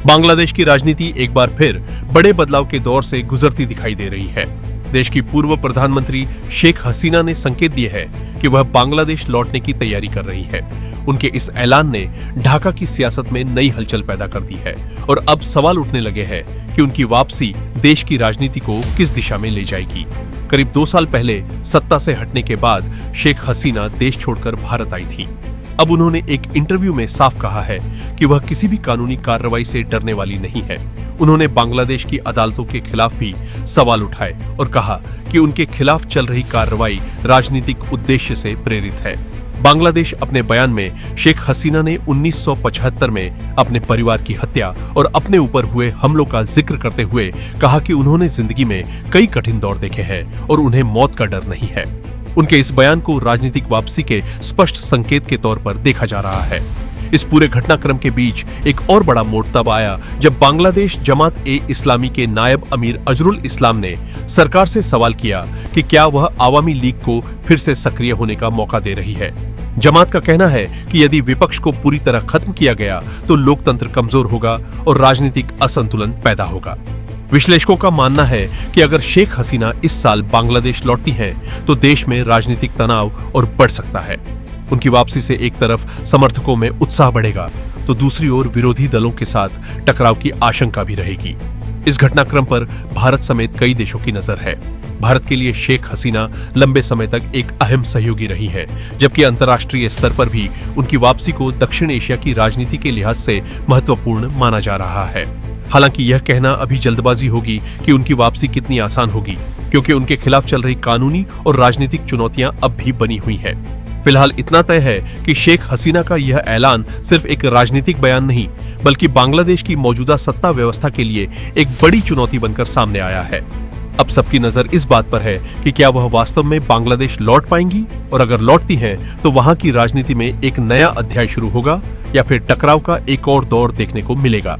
बांग्लादेश की राजनीति एक बार फिर बड़े बदलाव के दौर से गुजरती दिखाई दे रही है। देश की पूर्व प्रधानमंत्री शेख हसीना ने संकेत दिए है कि वह बांग्लादेश लौटने की तैयारी कर रही है। उनके इस ऐलान ने ढाका की सियासत में नई हलचल पैदा कर दी है और अब सवाल उठने लगे हैं कि उनकी वापसी देश की राजनीति को किस दिशा में ले जाएगी। करीब 2 साल पहले सत्ता से हटने के बाद शेख हसीना देश छोड़कर भारत आई थी। अब उन्होंने एक इंटरव्यू में साफ कहा है कि वह किसी भी कानूनी कार्रवाई से डरने वाली नहीं है। उन्होंने बांग्लादेश की अदालतों के खिलाफ भी सवाल उठाए और कहा कि उनके खिलाफ चल रही कार्रवाई राजनीतिक उद्देश्य से प्रेरित है। बांग्लादेश अपने बयान में शेख हसीना ने 1975 में अपने परिवार की हत्या और अपने ऊपर हुए हमलों का जिक्र करते हुए कहा कि उन्होंने जिंदगी में कई कठिन दौर देखे हैं और उन्हें मौत का डर नहीं है। उनके इस बयान को राजनीतिक वापसी के स्पष्ट संकेत के तौर पर देखा जा रहा है। इस पूरे घटनाक्रम के बीच एक और बड़ा मोड़ तब आया जब बांग्लादेश जमात-ए-इस्लामी के नायब अमीर अजरुल इस्लाम ने सरकार से सवाल किया कि क्या वह आवामी लीग को फिर से सक्रिय होने का मौका दे रही है। जमात का कहना है कि यदि विपक्ष को पूरी तरह खत्म किया गया तो लोकतंत्र कमजोर होगा और राजनीतिक असंतुलन पैदा होगा। विश्लेषकों का मानना है कि अगर शेख हसीना इस साल बांग्लादेश लौटती हैं, तो देश में राजनीतिक तनाव और बढ़ सकता है। उनकी वापसी से एक तरफ समर्थकों में उत्साह बढ़ेगा, तो दूसरी ओर विरोधी दलों के साथ टकराव की आशंका भी रहेगी। इस घटनाक्रम पर भारत समेत कई देशों की नजर है। भारत के लिए शेख हसीना लंबे समय तक एक अहम सहयोगी रही है, जबकि अंतर्राष्ट्रीय स्तर पर भी उनकी वापसी को दक्षिण एशिया की राजनीति के लिहाज से महत्वपूर्ण माना जा रहा है। हालांकि यह कहना अभी जल्दबाजी होगी कि उनकी वापसी कितनी आसान होगी, क्योंकि उनके खिलाफ चल रही कानूनी और राजनीतिक चुनौतियां अब भी बनी हुई हैं। फिलहाल इतना तय है कि शेख हसीना का यह ऐलान सिर्फ एक राजनीतिक बयान नहीं, बल्कि बांग्लादेश की मौजूदा सत्ता व्यवस्था के लिए एक बड़ी चुनौती बनकर सामने आया है। अब सबकी नजर इस बात पर है कि क्या वह वास्तव में बांग्लादेश लौट पाएंगी, और अगर लौटती हैं तो वहां की राजनीति में एक नया अध्याय शुरू होगा या फिर टकराव का एक और दौर देखने को मिलेगा।